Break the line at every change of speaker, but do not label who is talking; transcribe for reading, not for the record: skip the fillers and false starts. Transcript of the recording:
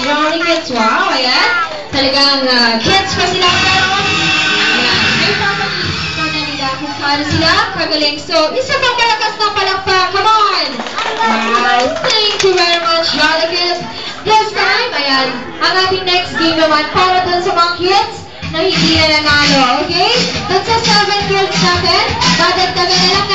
Ronnie Kids, wow, ayan. Talagang kids pa sila karoon. Ayan, may family pa na nila kung paano sila kagaling. So, isa pang malakas na palakpak, come on! Wow, thank you very much, Ronnie Kids. This time, ayan, ang ating next game naman para dun sa mga kids na hindi na nanalo, okay? Dun sa 7 kids natin, dadagdagan na lang